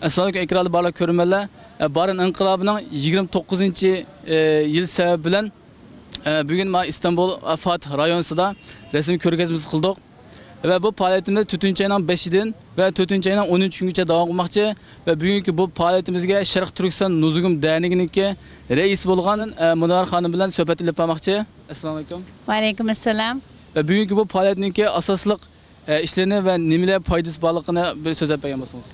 Assalomu alaykum ekranli barliq ko'rmanlar. Barin inqilobining 29-yil sababi bilan bugun men İstanbul Fatih rayonida resim ko'rgazmasi qildik. Ve bu faaliyetimiz 4-ayning 5-dan ve 4-ayning 13-kungacha davom etmoqchi ve bugungi bu faoliyatimizga Sharq Turkiston Nuzugum derneğiniki reis bo'lgan Munavvar xonim bilan suhbat ilib bormoqchi. Assalomu alaykum. Va alaykum assalom. Ve bugungi bu faoliyatniki asosliq ishlarni ve nimalar foydasi borligini bir so'zlab bergan bo'lsangiz.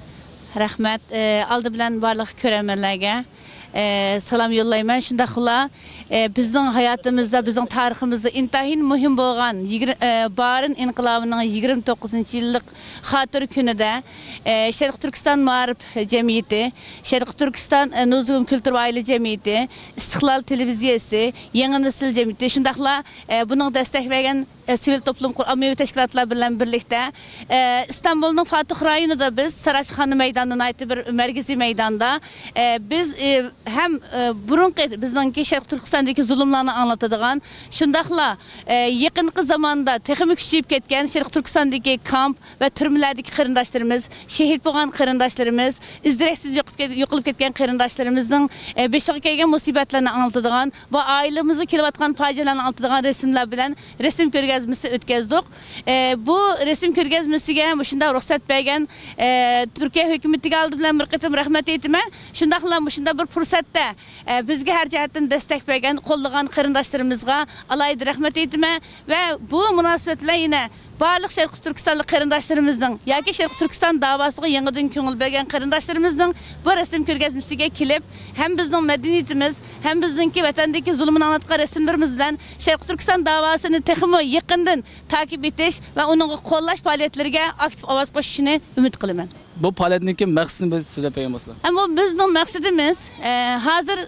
Rahmat. Aldı bilan barliq ko'rmanlarga salam yollayman. Shundaqla bizning hayotimizda, bizning tariximizda intayin muhim bo'lgan Barin inqilobining 29-yillik xotir kunida Sharq Turkiston Ma'rif Jamiyati, Sharq Turkiston Nuzugum Kültür ve Aile Jamiyati, İstiqlal Televiziyasi, Yangi Nesil Jamiyati shundaqla buning destek bergan sivil toplum ommaviy tashkilotlar bilan birlikda İstanbulning Fatih rayonida biz Saraçxona maydonidan aytib bir markaziy maydonda biz hem burunqi bizningki Sharq Turkistondagi zulmlarni anglatadigan shundaqla yaqinqi zamonda texnik kuchayib ketgan Sharq Turkistondagi kamp va turmalardagi qarindoshlarimiz, shahid bo'lgan qarindoshlarimiz, izdireksiz yo'qolib ketgan qarindoshlarimizning beshiga kelgan musibatlarni anglatadigan va oilamizga kelayotgan fojialarni anglatadigan rasmlar bilan resim ko'rgazmasi o'tkazdik. Bu resim ko'rgazmasiga shunda ruxsat bergan Turkiya hukumatiga oldi bilan bir qatim rahmat aytaman. Shundaqla shunda bir fursatda bizga har jihatdan destek bergan, qo'llagan qarindoshlarimizga alayda rahmat aytaman ve bu munosabat bilan yana barliq Sharq Turkistonlik qarindoshlarimizning yoki Sharq Turkiston davosiga yangidan ko'ngil bergan qarindoshlarimizning bu resim ko'rgazmasiga kelib, hem bizning madaniyatimiz, hem bizningki vatandagi zulmni anlatgan resimlarimiz bilan Sharq Turkiston davosini texmo yaqindan takip etish va uni qo'llash faoliyatlariga aktiv ovoz qo'shishni umid qilaman. Bu faaliyatniki maqsadini biz so'zlab bergan bo'lsangiz. Ama bizning maqsadimiz hozir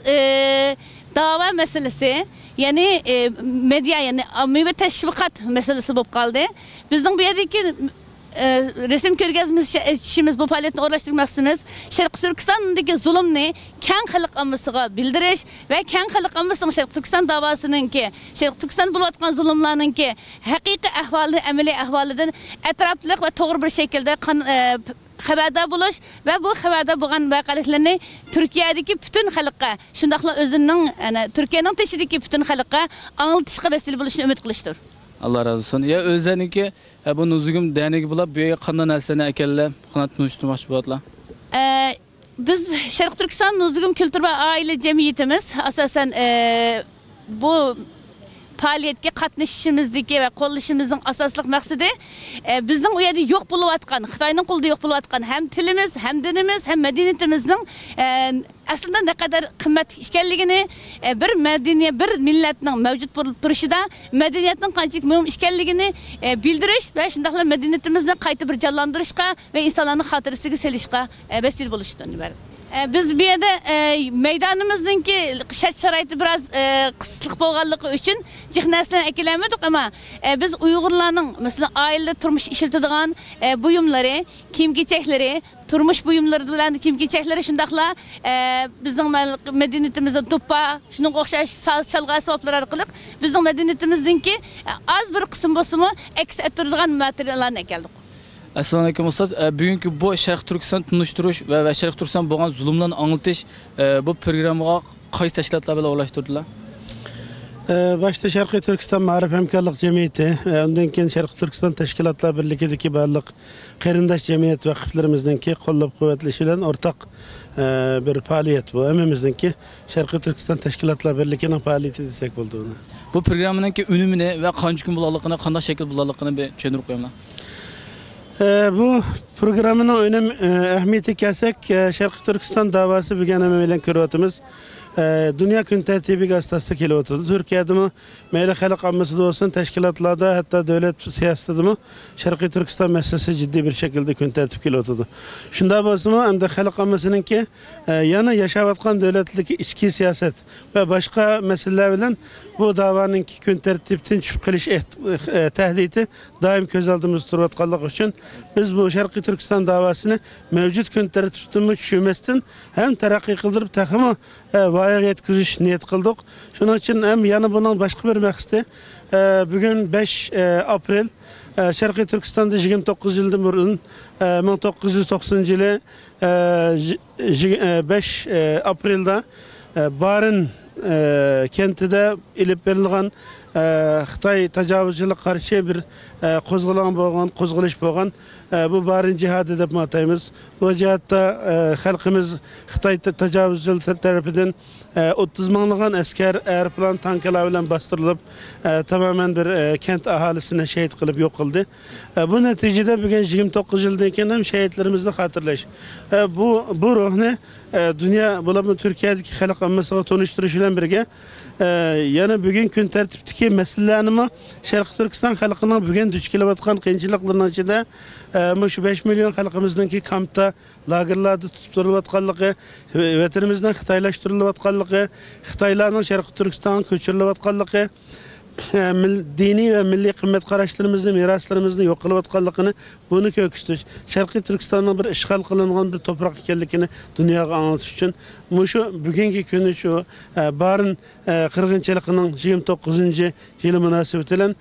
dava meselesi, yani medya, yani ommaviy tashviqot meselesi bo'lib qoldi. Bizning bu yerdagi resim ko'rgazmamiz bu faaliyatni o'rlashtirmoqchimiz. Sharq Turkistondagi zulmni keng xalq ommasiga bildirish va keng xalq ommasining Sharq Turkiston davosiningki, Sharq Turkiston bo'layotgan zulmlarningki haqiqiy ahvolini, amaliy ahvolidan atrofli va to'g'ri bir shaklda xabardor bo'lish ve bu xabardor bo'lgan voqealiklarni Turkiyadagi butun xalqqa, shundaqla o'zining Turkiyaning tashidagi butun xalqqa anglatishga vesile bo'lishini umid qilishdir. Allah razı olsun. Ya özlerinki bu Nuzugum derneği bulup bir qanday narsani ekanlar, qanday tunishtirmoqchi bo'ladilar? Biz Sharq Turkiston Nuzugum Kültür ve Aile Jamiyatimiz asosan bu faaliyetga qatnashishimizdagi va qo'llashimizning asosli maqsadi bizning u yerda yo'q bo'layotgan, Xitoyning qo'lida yo'q bo'layotgan hem tilimiz, hem dinimiz, hem medeniyetimizning aslında ne kadar qimmat ekanligini, bir madaniyat, bir millatning mavjud bo'lib turishida madaniyatning qanchalik muhim ekanligini bildirish va shundaqla madaniyatimizni qayta bir jonlantirishga va insonlarning xotirasiga selishga vesile bo'lishdan iborat. Biz bir yerde meydanımızdaki şart-şarayti biraz kısıtlık bo'lganligi uchun jihnaslarni ekilemedik ama biz Uyg'urlarning mesela aile turmuş işiltadigan buyumları, kiyim-kechakları, turmuş buyumları bilan kiyim-kechakları shundaqla bizning medeniyetimizda do'ppa, shunga o'xshash saz chalg'a asboblar orqali bizning medeniyetimizningki az bir qism bo'lsa-mu aks ettiradigan materiallarni ekeldik. Assalomu alaykum ustad. Bugungi bu Sharq Turkiston tunishtirish va Sharq Turkiston bo'lgan zulmlarni anglatish bu programmaga qaysi tashkilotlar bilan o'rlashtirdilar? Başta Sharq Turkiston Ma'rif Hamkorlik Jamiyati, undan keyin Sharq Turkiston Tashkilotlar birligidagi barliq qarindosh jamiyat vaqflarimizningki qo'llab-quvvatlashi bilan o'rtaq bir faoliyat bu. Hammamizningki Sharq Turkiston Tashkilotlar birligining faoliyati desak bo'ldi uni. Bu programninki unumini va qancha kun bo'larligini, qanday shakl bo'larligini bir tushuntirib qo'yinglar. Bu programın önem ehemmiyeti kelsek Sharq Turkiston davası bugün bilen ko'ryapmiz. Dünya gün tertibiga asosida kelyapti. Turkiyadami, mayli xalq ommasida olsun, tashkilotlarda, hatta davlat siyosatidami Sharqiy Turkiston masalasi jiddiy bir shaklda kun tartibga kelyapti. Shunda bo'lsa-mu, hamda xalq ommasiningki yana yashayotgan davlatdagi ichki siyosat va boshqa masalalar bilan bu da'voning kun tartibdan tushib qolish tahdidi doim ko'z oldimizda turayotganligi uchun biz bu Sharqiy Türkistan davasını mevcut gün tertibini düşürmesden hem terakki kıldırıp takımı vaya yetkiziş niyet kıldık. Şunun için hem yanı bunun başka bir məqsədi bugün 5 April Şərqi Türkistan'da 29 yıldır burun 1990 yılı 5 April'da Barın kentide ilip verilgan Xitay tecavüzçülük karşı bir kozguluş bolgan bu Barın cihadı dep ataymiz. Bu cihatta halkımız Xitay tecavüzçülük tarafından 30 minglagan asker aeroplan tanklar bilen bastırılıp tamamen bir kent ahalisine şehit kılıp yok kıldı. Bu neticede bugün 29 yıldayken hem şehitlerimizni hatırlaş. Bu ruhni dünya bulamı Türkiye'deki halk ammasına tanıştırış bilen birge yani bugün gün tertipteki meselelerimi Şarkı Türkistan halkının bugün düç kilovatkan kıyınçılıklarının içinde şu 5 milyon halkımızdaki kampta lagerlarda tutup durulvatkanlığı vatanımızdan Xitaylaştırılvatkanlığı Xitaylarının Şarkı Türkistan'a köçürülvatkanlığı dini ve milli kıymet karışlarımızı, miraslarımızı yok kılıvatkanlığını bunu köküstüş. Şarkı Türkistan'ın bir işgal kılınan bir toprak ikenlikini dünyaya anlatış için şu bugünkü günü şu Barın kırgınçılığının 29. yılı münasebetiyle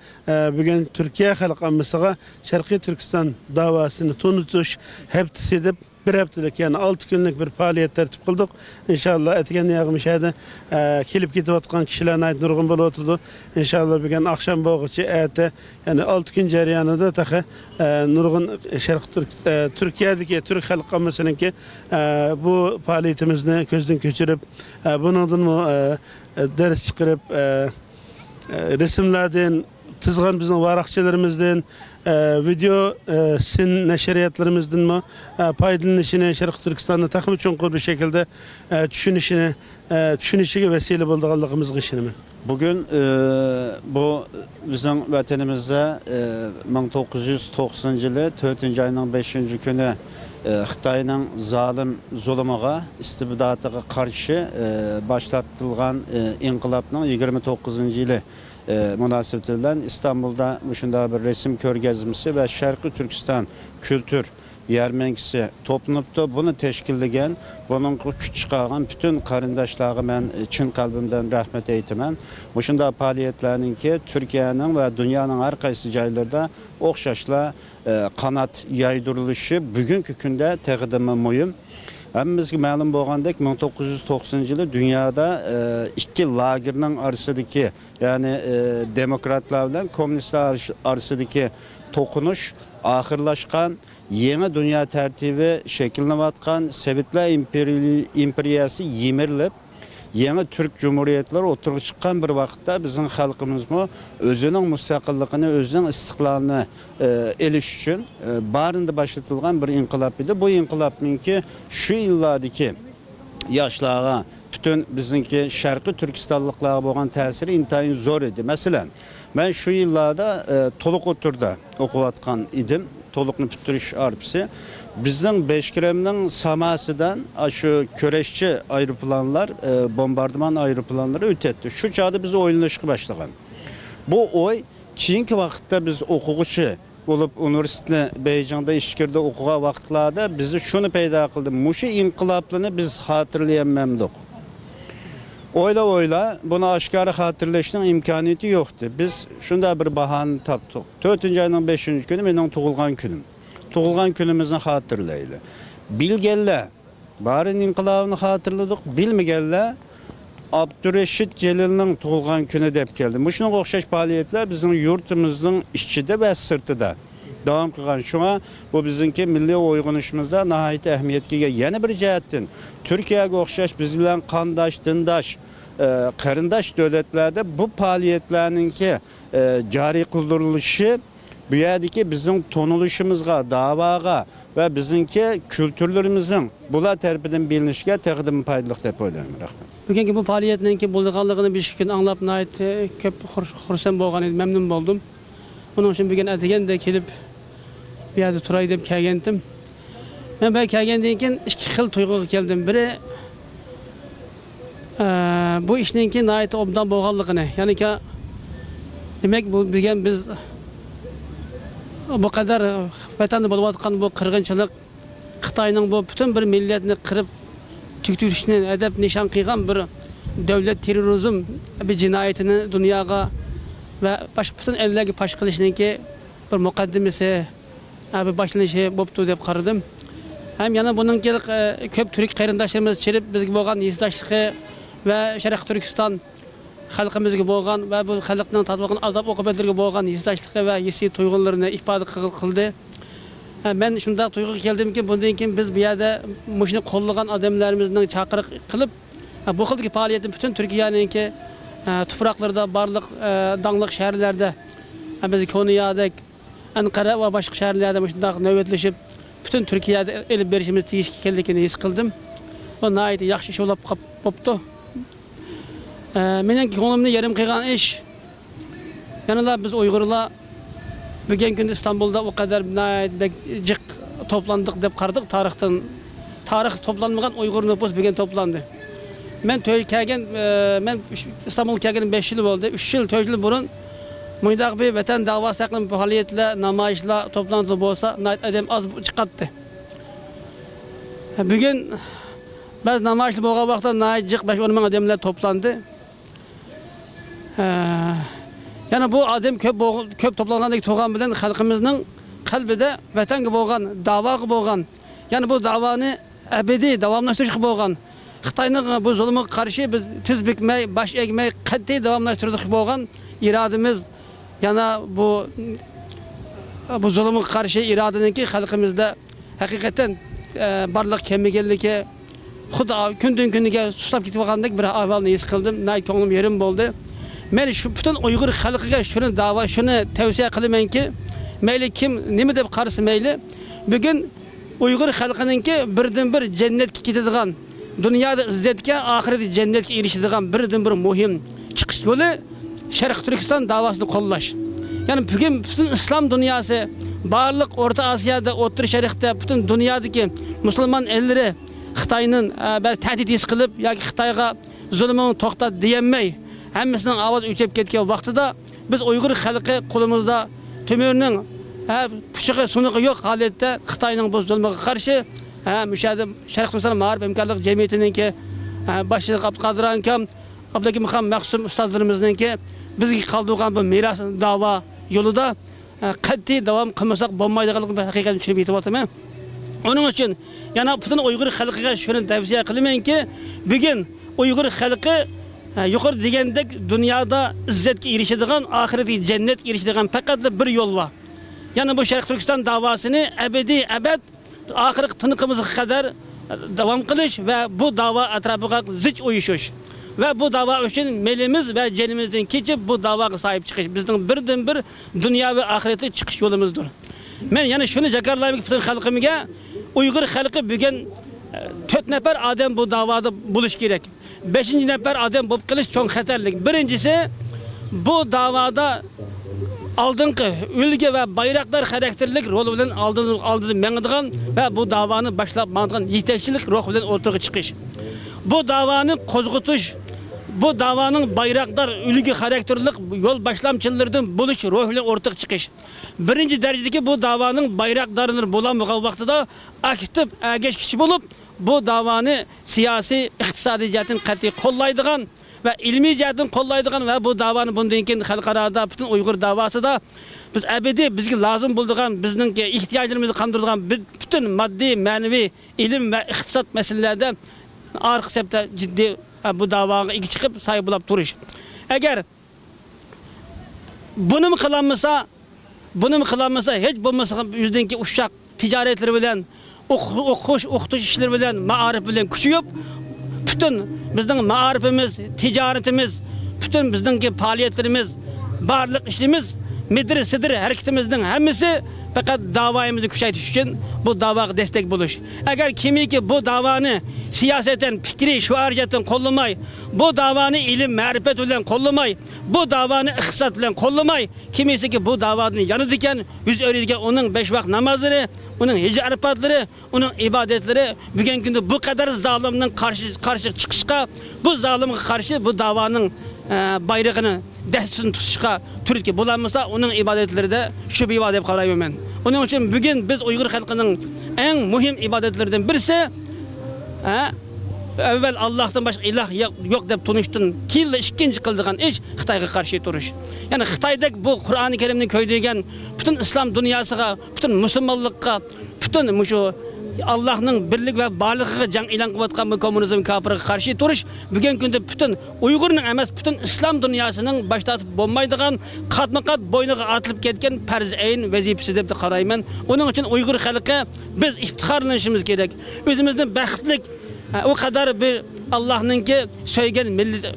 bugün Türkiye halk ammısıga Şarkı Türkistan davasını tutuş hepsi edip bir haftalık yani 6 günlük bir faaliyet tertip kıldık. İnşallah etken yağmışaydı kelip gidip atkan kişilerine ait nurgun bolu oturdu. İnşallah bugün akşam boğucu ete yani 6 gün cereyanında takı nurgun Türkiye'deki Türk halk ammasınınki bu faaliyetimizni gözden geçirip bunun mu ders çıkarıp resimlerden tızgan bizim varakçılarımızdan video sin neşriyatlarımızdan mı paydalanışını Şarkı Türkistan'da takım çonkur bir şekilde düşünüşüge vesile bulduğumuz işini. Bugün bu bizim vatanımızda 1990 yılı 4. ayının 5. günü Xitayning zalim zulümüge, istibdatıga karşı başlatılgan inqilabning 29. yılı münasebetiyle İstanbul'da şunda bir resim körgezmesi ve Şarkı Türkistan kültür yermenkisi toplanıptı. Bunu teşkilleyen, bunun küçük çıkan bütün karındaşlarıma ben çın kalbimden rahmet eytimen. Bu şunda faaliyetlerinin ki Türkiye'nin ve dünyanın her kaysı caylarda okşaşla kanat yaydırılışı bugünkü günde teqdimi mühim. Hemimizge ma'lum bo'lgandek 1990 yılı dünyada iki lagerning arasındaki yani demokratlar bilan komünistlar arasındaki tokunuş ahırlaşkan, yeni dünya tertibi şekilleniyotgan Sovetlar imperiyasi yemirilib yeni Türk Cumhuriyetleri oturup çıkan bir vakitte bizim halkımız mı özünün müstakilliğini, özünün istiqlalini eliş için barında başlatılgan bir inkılap idi. Bu inkılapın ki şu yıllardaki yaşlara, bütün bizimki Şarkı Türkistanlıklara olan tesiri intayin zor idi. Mesela ben şu yıllarda Toluk Otur'da okuvatkan idim. Toluk'un pütürüş arpisi. Bizden Beşkirem'nin samasıdan şu köreşçi aeroplanlar, bombardıman aeroplanları ötetti. Şu çağda biz oyunlaşık başlayan. Bu oy keyinki vakitte biz okuğucu olup üniversitede Beycan'da işkirde okuğa vakitlerde bizi şunu peyda kıldı. Muşu inkılaplığını biz hatırlayamamdık. Oyla bunu aşkarı hatırlaştığın imkaniyeti yoktu. Biz şunda bir bahane taptık. 4. ayının 5. günü benim tuğulgan günüm. Tuğulgan günümüzü hatırlaydı. Bilgelle, Barın inkılabını hatırladık. Bilmegelle, Abdüreşit Celil'nin tuğulgan günü dep geldi. Bu şuna okşaş faaliyetler bizim yurtumuzun içinde ve sırtıda devam kılan şuna bu bizimki milli uygunuşumuzda nahayet ehemmiyetki yeni bir cihetin Türkiye'ye okşaş biz bilen kandaş, dindaş, karındaş devletlerde bu faaliyetlerinin ki cari kıldırılışı bu yerdeki bizim tonuluşumuzga, davaga ve bizimki kültürlerimizin bula terpiden bilinişke teqdim paydalık dep oylayım. Bugünkü bu faaliyetinin ki bulduğanlığını bir şekilde anlap nait köp xursam bolğan edim, memnun boldum. Bunun için bugün etigen de kelip bir yerde turay dep kelgendim. Ben böyle kelgendiğin için iki xil tuyğuğa geldim. Biri bu işin ki nait obdan bolğanlığını, yani ki demek bu bilgen biz bu kadar vatanda bo'lib atgan bu qirg'inchilik Xitoyning bu butun bir millatni qirib tüktirishni adab nishon qilgan bir davlat terrorizm bir jinoyatini dunyoga va boshqa butun ellarga pash qilishniki bir muqaddimasi bir boshlanishi bo'pti deb qaradim. Ham yana buningki ko'p turk qarindoshlarimiz chirib bizga bo'lgan yesdashligi va Sharq Turkiston xalqimizga bo'lgan va bu xalqning tatbiqini azob oqibatlariga bo'lgan yesdashligi va yesi tuyg'unlarini ifoda qildi. Ben shunda tuyg'uga keldimki, bundan keyin biz bu yerda mushuni qo'llagan odamlarimizning chaqiriq qilib, bu xildagi faoliyatni butun Turkiyaninki tuproqlarda, barliq danglik shaharlarda, biz Konya'da, Ankara va boshqa shaharlarda shunda navbatlashib, butun Turkiyada elib berishimiz tegishli ekanligini his qildim. Bu nihoyat yaxshi ish bo'lib qopti. Mening ko'nglimni yarim qilgan ish, yanada biz Uyg'urlar bugün gün İstanbul'da o kadar jiq toplandık deb qaradık tarixten. Tarix toplanmagan Uyghur nüfus bugün toplandı. Men İstanbul'a kelgenim 5 yıl oldu. 3 yıl, 4 yıl burun Muydak bir vatan davası hakkında faaliyetle, namayışla toplantısı olsa adam az çıkarttı. Bugün biz namayışlı boğa vakti jiq 5-10 bin adamlar toplandı. Yani bu adam köp toplanandaki toğan bilen halkımızın kalbide vatanga bo'lgan, davaga bo'lgan, yani bu davanı ebedi davamlaştırış bo'lgan. Xitoyning bu zulmüne karşı biz tüz bükmey, baş egmey, qat'iy davamlaştırdık bo'lgan irademiz, yana bu zulmüne karşı iradeninki halkımızda hakikaten barliq kemigenligi, xudo kundan kuniga sustab ketib qolgandek bir ahvolni his qildim. Nay ko'nglim yerim bo'ldi. Men şu bütün Uyghur xalqiga şunu dava, şunu tavsiye qilmanki, mayli kim nima deb qarasa mayli, bugün Uyghur xalqininki birdan-bir jannatga ketadigan, dunyoda izzatga, oxiratda jannatga erishadigan birdan-bir muhim chiqish yo'li Sharq Turkiston davasini qo'llash. Yani bugün bütün İslam dünyası, barliq O'rta Osiyoda, O'rta Sharqda, bütün dunyodagi musulmon elleri Xitoyning tahdid his qilib yoki Xitoyga zulmini to'xtat deyolmay hemmisinin avaz uçup ketken vaxtida biz Uyghur xalqi qo'limizda tömürning pişiği sunuğu yok halette Xitoyning bu zulmüne karşı müşahede Sharq Turkiston Ma'arif Hamkorlik Jamiyatininki başçılık Abdulqadir akam, Abdulhakim Xon Maqsum ustozlarimizningki bizga qoldirgan bu miras dava yo'lida qat'iy davom qilmasak bo'lmaydiganligini bir haqiqatni tushunib yetyapman. Onun için yana bütün Uyghur xalqiga shuni tavsiya qilamanki, bugün Uyghur xalqi yuqori degandek dunyoda izzatga erishadigan, oxiratga jannatga erishadigan faqat bir yo'l bor. Yani bu Sharq Turkiston davasini ebedi abad oxirgi tiniqimizga qadar davom qilish va bu dava atrofiga zich uyushish va bu dava uchun melimiz va jenimizdan kechib bu davaga sahib chiqish bizning birdan-bir dunyo va oxiratga chiqish yo'limizdir. Men yana shuni jakarlayman bütün xalqimga, Uyghur xalqi bugun 4 nafar adam bu davada bo'lish kerak. 5. nefer adam bu kılıç çok xatarlik. Birincisi bu davada aldığınki ülke ve bayraklar karakterlik rolü bilen aldığını menadigan ve bu davanı başlap manadigan yetekçilik ruhu bilen ortaya çıkış. Bu davanı kozgutuş, bu davanın bayraklar ülke karakterlik yol başlamçılardan buluş ruhu bilen ortaya çıkış. Birinci derecedeki bu davanın bayraklarını bulamayan vaxtıda aktif geç kişi bulup bu davanı siyasi, iqtisadi jihatdan qat'iy qo'llaydigan ve ilmiy jihatdan qo'llaydigan ve bu davanı bundan keyin xalqarada bütün Uyghur davasida biz ebedi bizga lazım bo'lgan, bizning ehtiyojlarimizni qondiradigan bütün maddi, ma'naviy, ilm ve iqtisod masalalarida arqa sepda jiddiy bu davaga ega chiqib sayblab turish. Agar bunu mu qilmasa hech bo'lmasa yüzdeki uşak ticaretleri bilen o'qitish işleri bilen, ma'arif bilen kuchi yo'q. Bütün bizning ma'arifimiz, ticaretimiz, bütün bizning faaliyetlerimiz, barliq işimiz, medresedir hareketimizning hammasi faqat davoyimizni kuchaytirish uchun bu davaga destek bo'lish. Agar kimiki bu davani siyoseten, fikri, shuar jihatdan qo'llamay, bu davani ilm, ma'rifat bilan qo'llamay, bu davani iqtisod bilan qo'llamay, kimisiki bu davani yanida ekan, yüz o'raydigan uning 5 vaqt namozlari, uning hijr arafatlari, uning ibodatlari bugungi kunda bu kadar zalimning qarshi chiqishga, bu zalimga qarshi bu davaning bayrağını dəstini tutuşqa Türkiye bulanmasa onun ibadetleri de şu bir ibadet qarayım ben. Onun için bugün biz Uygur halkının en mühim ibadetlerinden birisi evvel Allah'tan başka ilah yok deb tunuştun. Kille ikinci kıldığın iş Xitayga karşı duruş. Yani Xitay'da bu Kur'an-ı Kerim'nin köydüğün bütün İslam dünyasına, bütün Müslümanlıkka, bütün şu Allah'ın birlik ve varlığı can ilan kıvatkan bu komünizm kapırıga karşı duruş. Bugün günde bütün Uygur'un emas, bütün İslam dünyasının başlatıp bombaydıgan, katma-kat boynuğa atılıp ketken perz eyn vazifesi deb de qarayman. Onun için Uygur halkı biz iftiharlanışımız gerek. Özümüzün baxtlik o kadar bir Allah'ın ki söygen millet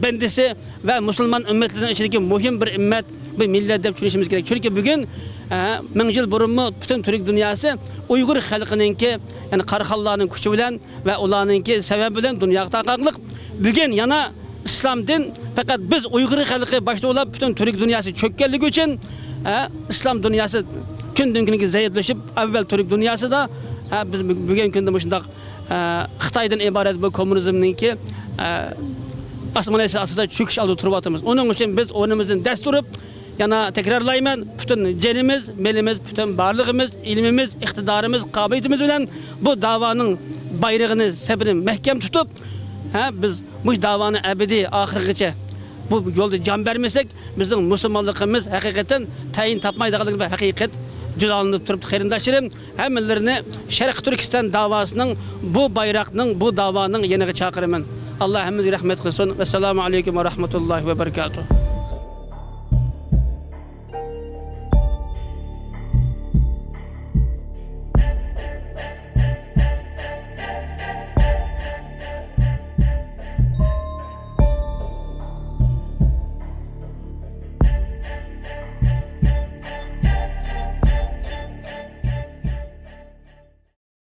bendisi ve Müslüman ümmetlerinin içindeki mühim bir ümmet, bir millet deb düşünüşümüz gerek. Çünkü bugün 1000 yıl burunmu bütün Türk dünyası Uygur halkının ki yani Karakallarının gücü bilen ve onların ki sebebi bilen dünyaya takaklık. Bugün yana İslam din fakat biz Uygur halkı başta olan bütün Türk dünyası çökkenlik için İslam dünyası günden güne zayıflaşıp evvel Türk dünyası da biz bugün günde başında Xitay'dan ibaret bu komünizmin ki asman esasında çöküş aldı turbatımız. Onun için biz onumuzun desturup yana tekrarlayman bütün cenimiz, melimiz, bütün varlığımız, ilmimiz, iktidarımız, kabiliyetimiz bilen bu davanın bayrağını, sepini mehkem tutup biz bu davanı ebedi ahirgiçe bu yolda can vermesek bizim Müslümanlığımız hakikaten tayin tapmaydığı ve hakikat cüdalanıp durup xeyrindaşırım. Hemillerini Şerq Türkistan davasının bu bayrağının, bu davanın yeniği çağırımın. Allah hemimize rahmet kılsın. Vesselamu aleyküm ve rahmetullahi ve berekatuhu.